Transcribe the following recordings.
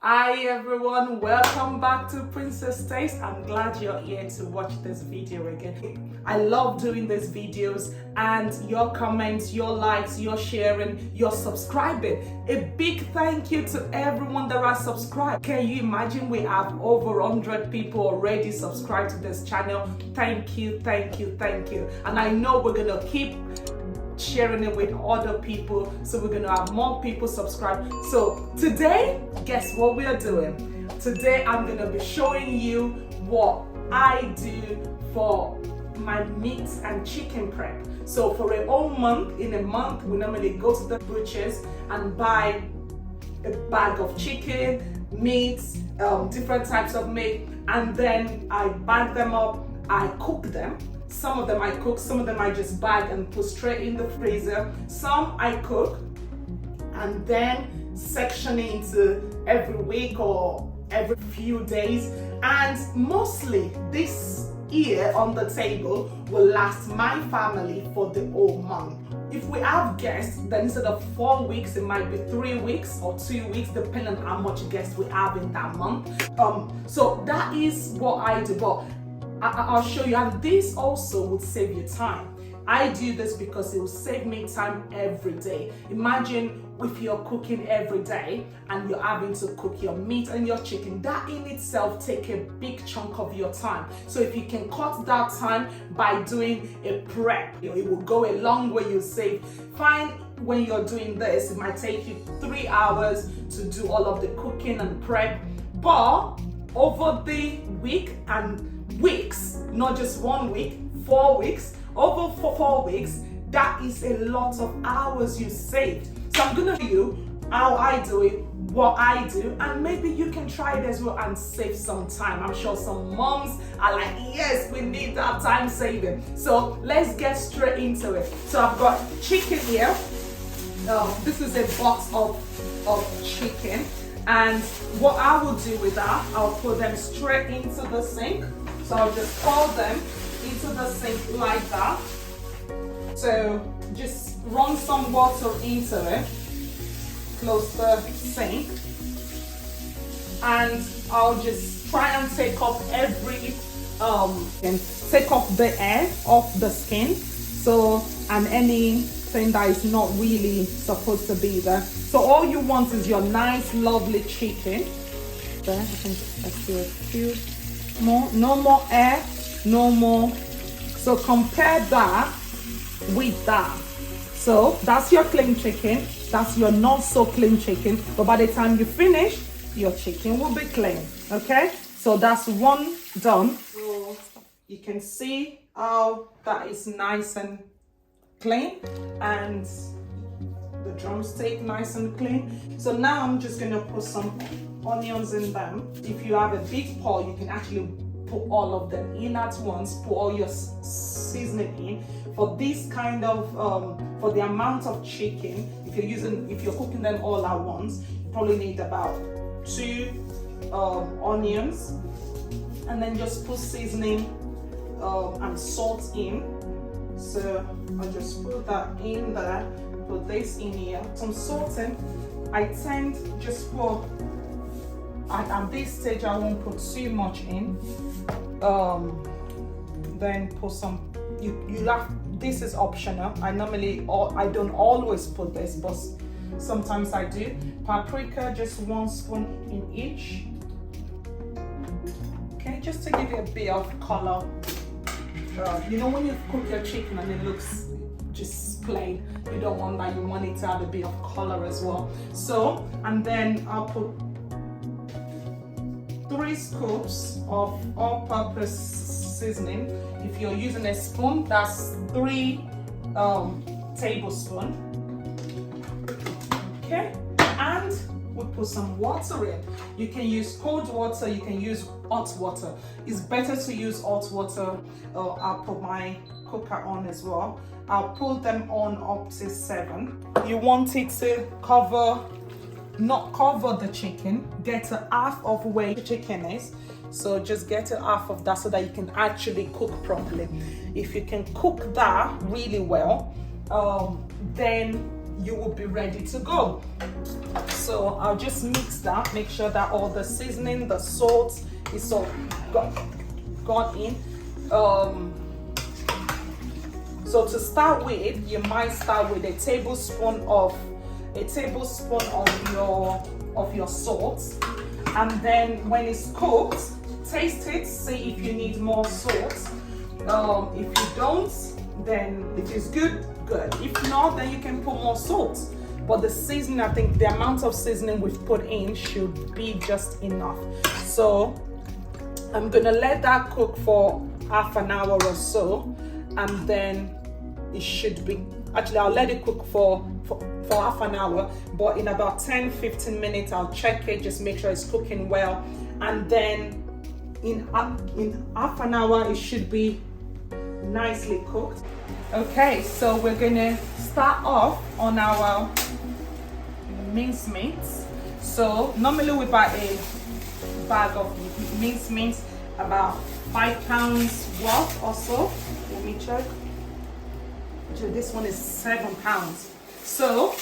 Hi everyone, welcome back to Princess Taste. I'm glad you're here to watch this video again. I love doing these videos and your comments, your likes, your sharing, your subscribing. A big thank you to everyone that has subscribed. Can you imagine we have over 100 people already subscribed to this channel? Thank you, thank you, thank you. And I know we're gonna keep sharing it with other people, so we're gonna have more people subscribe. So today, guess what we are doing? Today I'm gonna be showing you what I do for my meat and chicken prep. So for a whole month, in a month, we normally go to the butchers and buy a bag of chicken, meat, different types of meat, and then I bag them up, I cook them. Some of them I cook, some of them I just bag and put straight in the freezer. Some I cook and then section into every week or every few days. And mostly this here on the table will last my family for the whole month. If we have guests, then instead of 4 weeks, it might be 3 weeks or 2 weeks, depending on how much guests we have in that month. So that is what I do. But I'll show you, and this also would save you time. I do this because it will save me time every day. Imagine if you're cooking every day and you're having to cook your meat and your chicken, that in itself take a big chunk of your time. So if you can cut that time by doing a prep, it will go a long way. You save. Fine, when you're doing this, it might take you 3 hours to do all of the cooking and prep, but over the week and weeks, not just 1 week, 4 weeks, over 4 weeks, that is a lot of hours you saved. So I'm gonna show you how I do it, what I do, and maybe you can try it as well and save some time. I'm sure some moms are like, yes, we need that time saving. So let's get straight into it. So I've got chicken here. This is a box of chicken. And what I will do with that, I'll put them straight into the sink. So I'll just pour them into the sink like that. So just run some water into it, close the sink, and I'll just try and take off and take off the air off the skin. So, and anything that is not really supposed to be there. So all you want is your nice, lovely chicken. There, I can just do a few more. No more air, no more. So compare that with that. So that's your clean chicken. That's your not so clean chicken. But by the time you finish, your chicken will be clean. Okay? So that's one done. So you can see how that is nice and clean, and the drumstick nice and clean. So now I'm just gonna put some onions in them. If you have a big pot, you can actually put all of them in at once, put all your seasoning in. For this kind of for the amount of chicken, if you're cooking them all at once, you probably need about 2 onions, and then just put seasoning and salt in. So I'll just put that in there, put this in here, some salt in. I tend just for, at this stage I won't put too much in. Then put some, you have, this is optional. I don't always put this, but sometimes I do. Paprika, just 1 spoon in each. Okay, just to give it a bit of color. You know, when you cook your chicken and it looks just plain, you don't want that. You want it to have a bit of color as well. So, and then I'll put 3 scoops of all-purpose seasoning. If you're using a spoon, that's 3 tablespoons. Okay, and we'll put some water in. You can use cold water, you can use hot water. It's better to use hot water. I'll put my cooker on as well. I'll put them on up to 7. You want it to not cover the chicken, get to half of where the chicken is. So just get to half of that so that you can actually cook properly. If you can cook that really well, then you will be ready to go. So I'll just mix that, make sure that all the seasoning, the salt is all gone in. So to start with, you might start with a tablespoon of your salt, and then when it's cooked, taste it, see if you need more salt. If you don't, then if it's good, good. If not, then you can put more salt. But the seasoning, I think the amount of seasoning we've put in should be just enough. So I'm gonna let that cook for half an hour or so, and then it should be, actually I'll let it cook for half an hour, but in about 10-15 minutes I'll check it, just make sure it's cooking well, and then in half an hour it should be nicely cooked. Okay, so we're gonna start off on our minced meat. So normally we buy a bag of minced meat, about 5 pounds worth or so. Let me check. Actually, this one is 7 pounds. So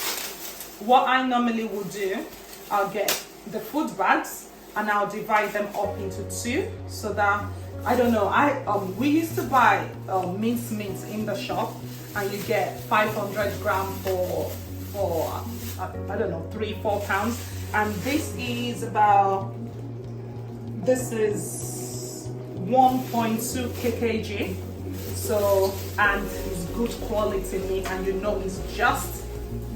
what I normally would do, I'll get the food bags and I'll divide them up into 2, so that, I don't know, we used to buy minced meat in the shop, and you get 500 grams for I don't know, 3-4 pounds, and this is 1.2 kg. So, and it's good quality meat, and you know it's just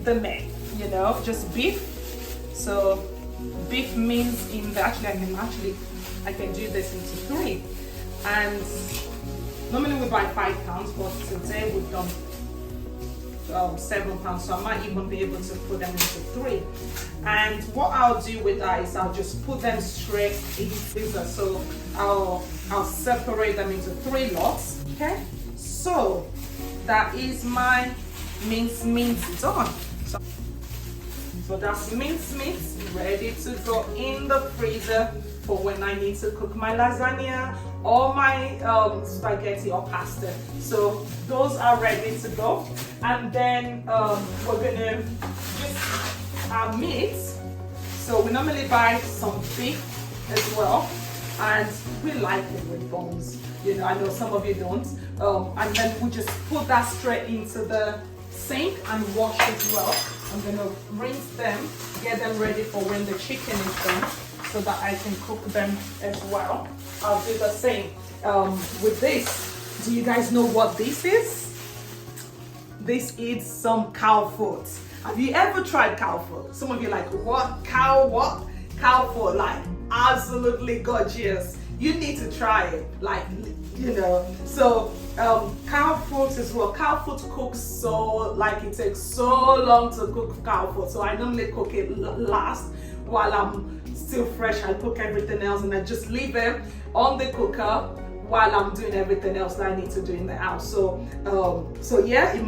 the meat, you know, just beef. So beef means in the, I can do this into 3, and normally we buy 5 pounds, but today we've done 7 pounds, so I might even be able to put them into 3. And what I'll do with that is I'll just put them straight in the freezer. So I'll separate them into 3 lots. Okay, so that is my minced meat done. So that's minced meat ready to go in the freezer for when I need to cook my lasagna or my spaghetti or pasta. So those are ready to go. And then we're gonna just our meat. So we normally buy some beef as well, and we like it with bones. You know, I know some of you don't. And then we just put that straight into the sink and wash it well. I'm gonna rinse them, get them ready for when the chicken is done, so that I can cook them as well. I'll do the same with this. Do you guys know what this is? This is some cow food. Have you ever tried cow food? Some of you are like, what? Cow what? Cow food, like absolutely gorgeous. You need to try it, like, you know. So cow food as well. Cow food cooks so, like, it takes so long to cook cow food. So I normally cook it last while I'm still fresh. I cook everything else and I just leave it on the cooker while I'm doing everything else that I need to do in the house. So yeah, it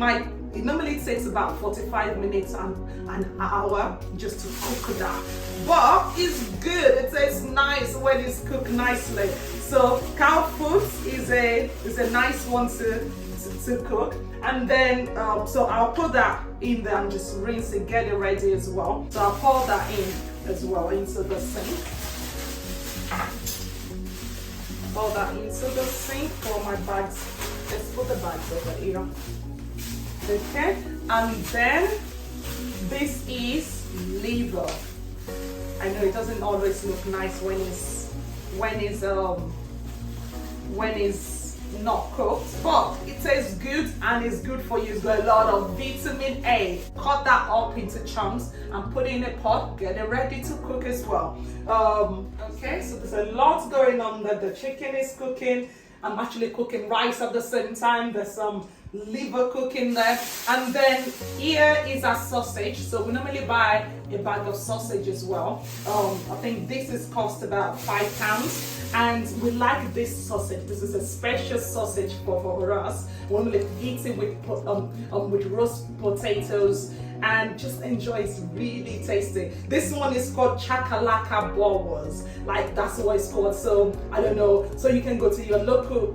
normally takes about 45 minutes and an hour just to cook that. But it's good, it tastes nice when it's cooked nicely. So cow food is a nice one to cook. And then, so I'll put that in there and just rinse it, get it ready as well. So I'll pour that in as well into the sink. Pour that into the sink for my bags. Let's put the bags over here. Okay, and then this is liver. I know it doesn't always look nice when it's not cooked, but it tastes good and it's good for you. It's got a lot of vitamin A. Cut that up into chunks and put it in a pot. Get it ready to cook as well. Okay, so there's a lot going on there. The chicken is cooking. I'm actually cooking rice at the same time. There's some liver cooking there, and then here is our sausage. So we normally buy a bag of sausage as well. I think this is cost about 5 pounds, and we like this sausage. This is a special sausage for us. We normally eat it with roast potatoes and just enjoy. It's really tasty. This one is called chakalaka bowers, like that's what it's called. So I don't know, so you can go to your local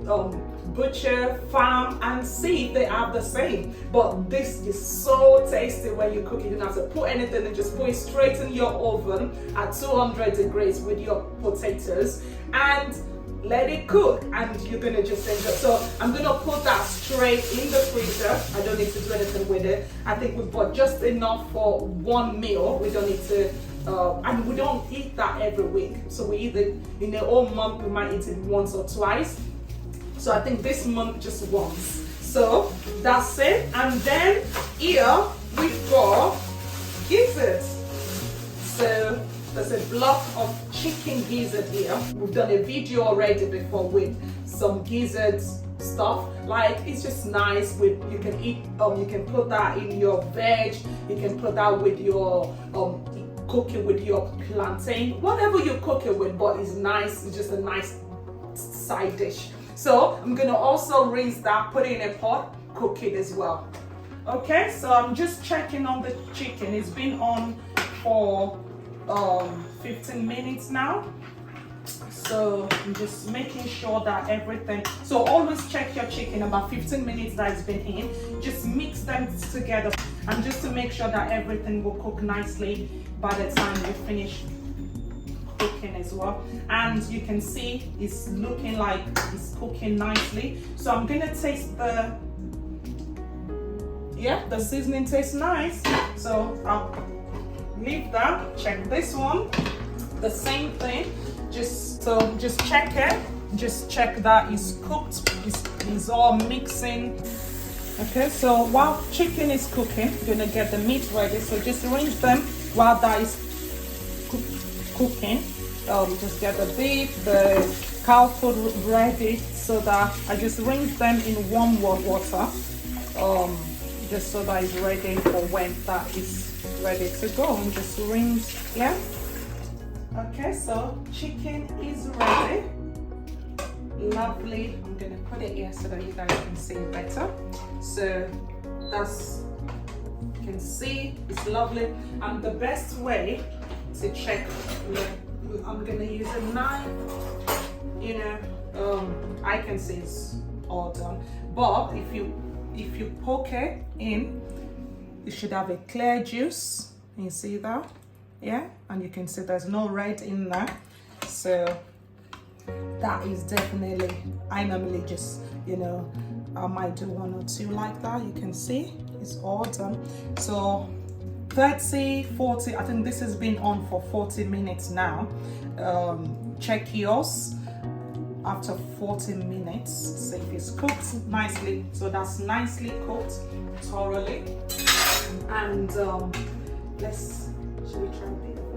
butcher, farm, and see if they have the same. But this is so tasty when you cook it. You don't have to put anything and just put it straight in your oven at 200 degrees with your potatoes and let it cook, and you're gonna just enjoy. So I'm gonna put that straight in the freezer. I don't need to do anything with it. I think we bought just enough for one meal. We don't need to and we don't eat that every week, so we eat it in a whole month. We might eat it once or twice, so I think this month just once. So that's it. And then here we've got gizzards. So there's a block of chicken gizzard here. We've done a video already before with some gizzards stuff. Like, it's just nice with, you can eat, you can put that in your veg, you can put that with your cook it with your plantain, whatever you cook it with, but it's nice. It's just a nice side dish. So I'm gonna also rinse that, put it in a pot, cook it as well. Okay, so I'm just checking on the chicken. It's been on for 15 minutes now. So I'm just making sure that everything, so always check your chicken about 15 minutes that it's been in. Just mix them together, and just to make sure that everything will cook nicely by the time you finish cooking as well. And you can see it's looking like it's cooking nicely. So I'm gonna taste the, yeah, the seasoning tastes nice. So I'll leave that. Check this one, the same thing. Just check it. Just check that it's cooked. It's all mixing. Okay, so while chicken is cooking, you're gonna get the meat ready. So just arrange them while that is cooking. Just get the beef, the cow food ready, so that I just rinse them in warm water. Just so that it's ready for when that is ready to go. And just rinse, yeah. Okay, so chicken is ready. Lovely. I'm gonna put it here so that you guys can see it better. So that's, you can see it's lovely. And the best way to check, I'm gonna use a knife. You know, I can see it's all done. But if you poke it in, you should have a clear juice. You see that? Yeah, and you can see there's no red in there. So that is definitely, I normally just, you know, I might do one or two like that. You can see it's all done. So 30, 40, I think this has been on for 40 minutes now. Check yours after 40 minutes, see if it's cooked nicely. So that's nicely cooked thoroughly. And should we try a bit of it?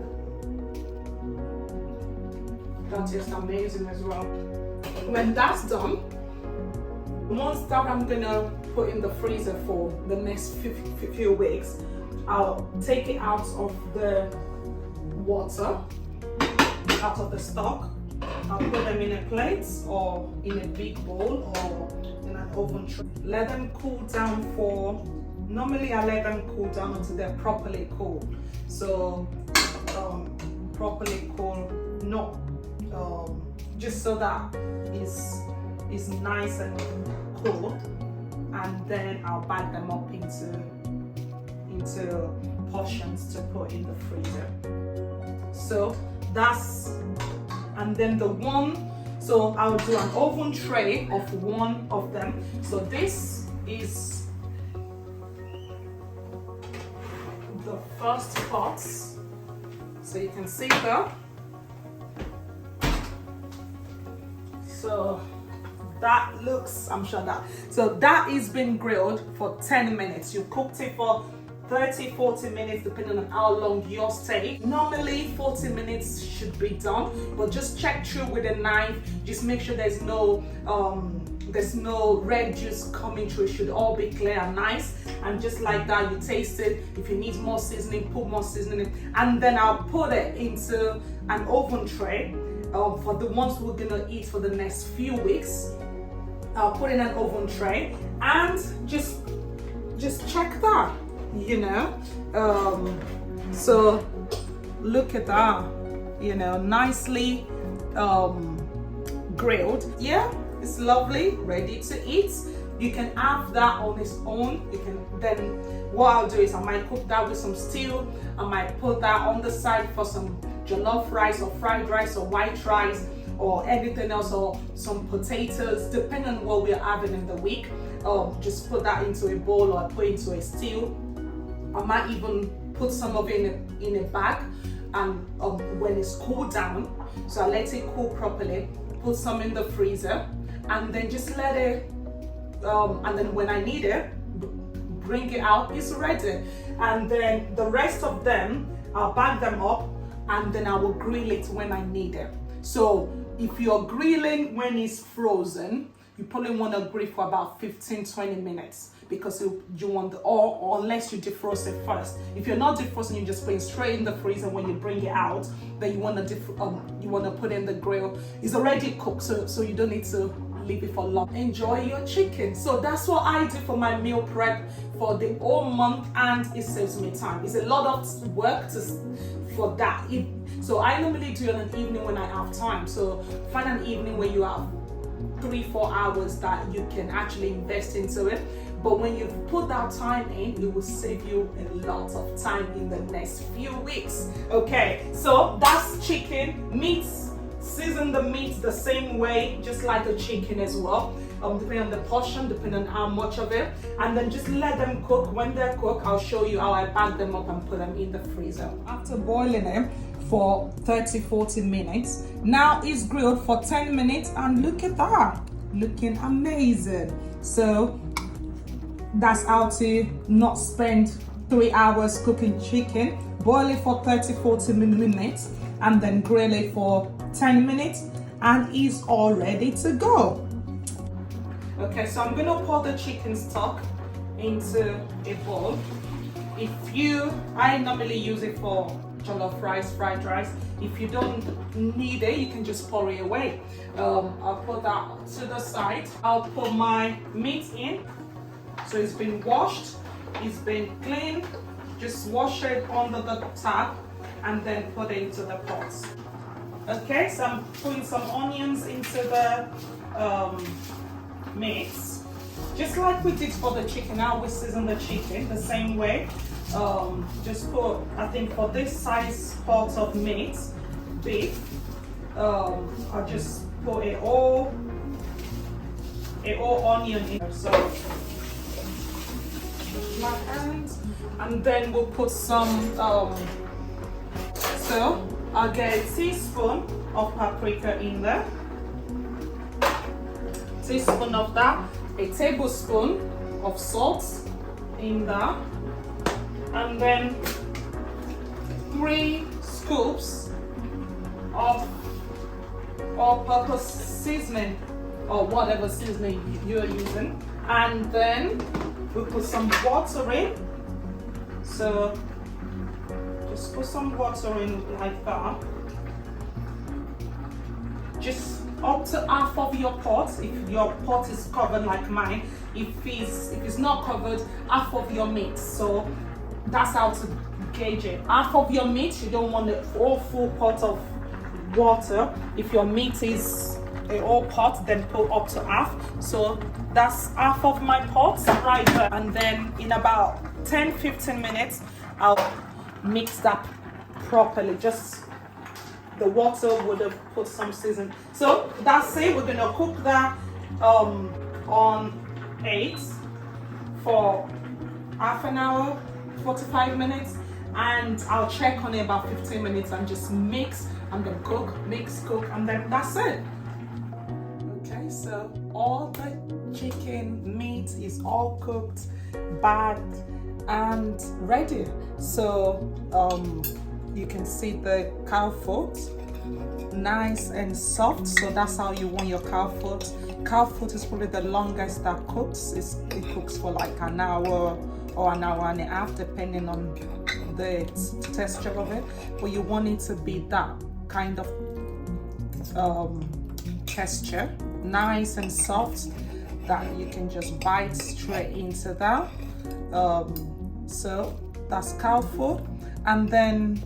That tastes amazing as well. When that's done, once that I'm gonna put in the freezer for the next few weeks, I'll take it out of the water, out of the stock. I'll put them in a plate or in a big bowl or in an oven tray. Let them cool down for, normally I let them cool down until they're properly cool. So properly cool, not just so that it's nice and cool, and then I'll bag them up into portions to put in the freezer. So that's, and then the one, so I'll do an oven tray of one of them. So this is the first pot, so you can see that. So that looks, I'm sure that, so that is been grilled for 10 minutes. You cooked it for 30-40 minutes depending on how long yours take. Normally 40 minutes should be done, but just check through with a knife. Just make sure there's no red juice coming through. It should all be clear and nice, and just like that you taste it. If you need more seasoning, put more seasoning in. And then I'll put it into an oven tray for the ones we're gonna eat for the next few weeks. I'll put in an oven tray and just check that, you know. So look at that, you know, nicely grilled. Yeah, It's lovely, ready to eat. You can have that on its own. You can then, what I'll do is I might cook that with some stew. I might put that on the side for some jollof rice or fried rice or white rice or anything else, or some potatoes, depending on what we're having in the week. Just put that into a bowl or put into a stew. I might even put some of it in a bag, and when it's cooled down, so I let it cool properly, put some in the freezer, and then just let it, and then when I need it, bring it out, it's ready. And then the rest of them, I'll bag them up, and then I will grill it when I need it. So if you're grilling when it's frozen, you probably want to grill for about 15-20 minutes, because you want or unless you defrost it first. If you're not defrosting, you just put it straight in the freezer. When you bring it out, then you want to put it in the grill. It's already cooked, so you don't need to leave it for long. Enjoy your chicken. So that's what I do for my meal prep for the whole month, and it saves me time. It's a lot of work for that. So I normally do it on an evening when I have time. So find an evening where you have 3-4 hours that you can actually invest into it. But when you put that time in, it will save you a lot of time in the next few weeks. Okay, so that's chicken. Meats, season the meat the same way, just like a chicken as well. Depending on the portion, depending on how much of it, and then just let them cook. When they're cooked, I'll show you how I bag them up and put them in the freezer. After boiling it for 30-40 minutes, now it's grilled for 10 minutes, and look at that, looking amazing. So that's how to not spend 3 hours cooking chicken. Boil it for 30-40 minutes and then grill it for 10 minutes, and it's all ready to go. Okay, so I'm gonna pour the chicken stock into a bowl. I normally use it for jollof rice, fried rice. If you don't need it, you can just pour it away. I'll put that to the side. I'll put my meat in. So it's been washed, it's been cleaned. Just wash it under the tap and then put it into the pot. Okay, so I'm putting some onions into the meat, just like we did for the chicken. Now we season the chicken the same way. Just put, I think for this size pot of meat, beef, I'll just put a whole onion in. So my hands, and then we'll put some. So I'll get a teaspoon of paprika in there. Teaspoon of that, a tablespoon of salt in there, and then 3 scoops of all-purpose seasoning, or whatever seasoning you're using, and then we put some water in. So just put some water in like that. Just up to half of your pot, if your pot is covered like mine. If it's not covered, half of your meat. So that's how to gauge it. Half of your meat, you don't want a whole full pot of water. If your meat is a whole pot, then put up to half. So that's half of my pot right there. And then in about 10-15 minutes, I'll mix that properly. Just the water would have put some season. So that's it. We're gonna cook that on 8 for half an hour, 45 minutes, and I'll check on it about 15 minutes and just mix. I'm gonna cook, mix, cook, and then that's it. Okay, so all the chicken meat is all cooked, bagged, and ready. So you can see the cow foot, nice and soft. So that's how you want your cow foot. Cow foot is probably the longest that cooks. It cooks for like an hour or an hour and a half, depending on the texture of it. But you want it to be that kind of texture, nice and soft, that you can just bite straight into that. So that's cow foot. And then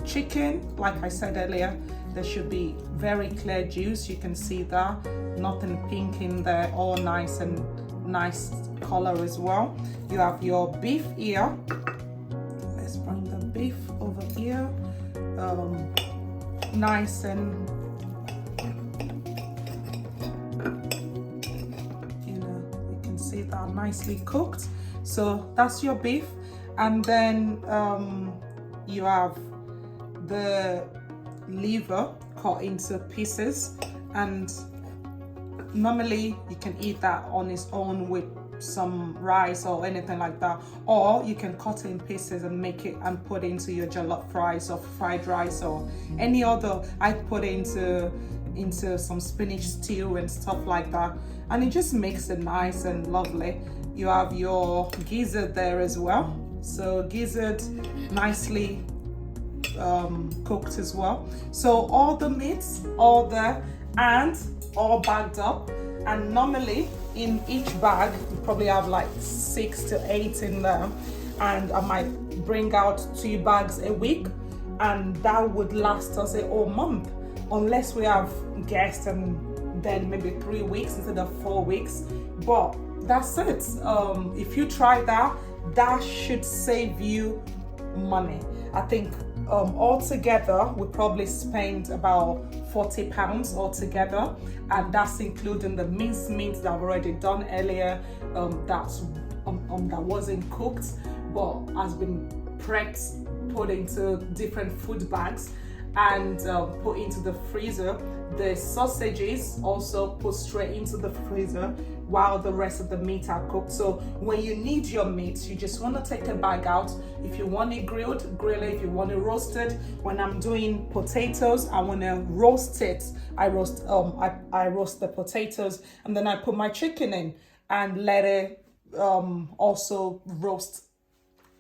chicken, like I said earlier, there should be very clear juice. You can see that, nothing pink in there, all nice and nice color as well. You have your beef here. Let's bring the beef over here. Nice and, you can see that nicely cooked. So that's your beef. And then you have the liver cut into pieces, and normally you can eat that on its own with some rice or anything like that, or you can cut it in pieces and make it and put it into your jollof rice or fried rice or any other. I put it into some spinach stew and stuff like that, and it just makes it nice and lovely. You have your gizzard there as well, so gizzard nicely cooked as well. So all the meats all there and all bagged up, and normally in each bag you probably have like 6 to 8 in there, and I might bring out 2 bags a week, and that would last us a whole month, unless we have guests, and then maybe 3 weeks instead of 4 weeks. But that's it. If you try that, that should save you money. I think altogether we probably spent about £40 altogether, and that's including the minced meat that I've already done earlier, that wasn't cooked but has been prepped, put into different food bags and put into the freezer. The sausages also put straight into the freezer while the rest of the meat are cooked. So when you need your meat, you just want to take a bag out. If you want it grilled, grill it. If you want it roasted, when I'm doing potatoes, I want to roast it. I roast the potatoes, and then I put my chicken in and let it also roast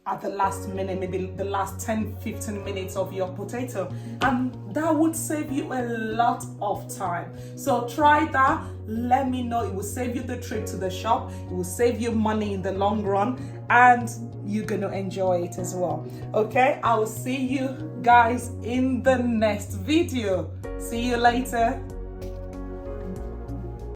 at the last minute, maybe the last 10-15 minutes of your potato, and that would save you a lot of time. So try that, let me know. It will save you the trip to the shop, it will save you money in the long run, and you're gonna enjoy it as well. Okay, I will see you guys in the next video. See you later.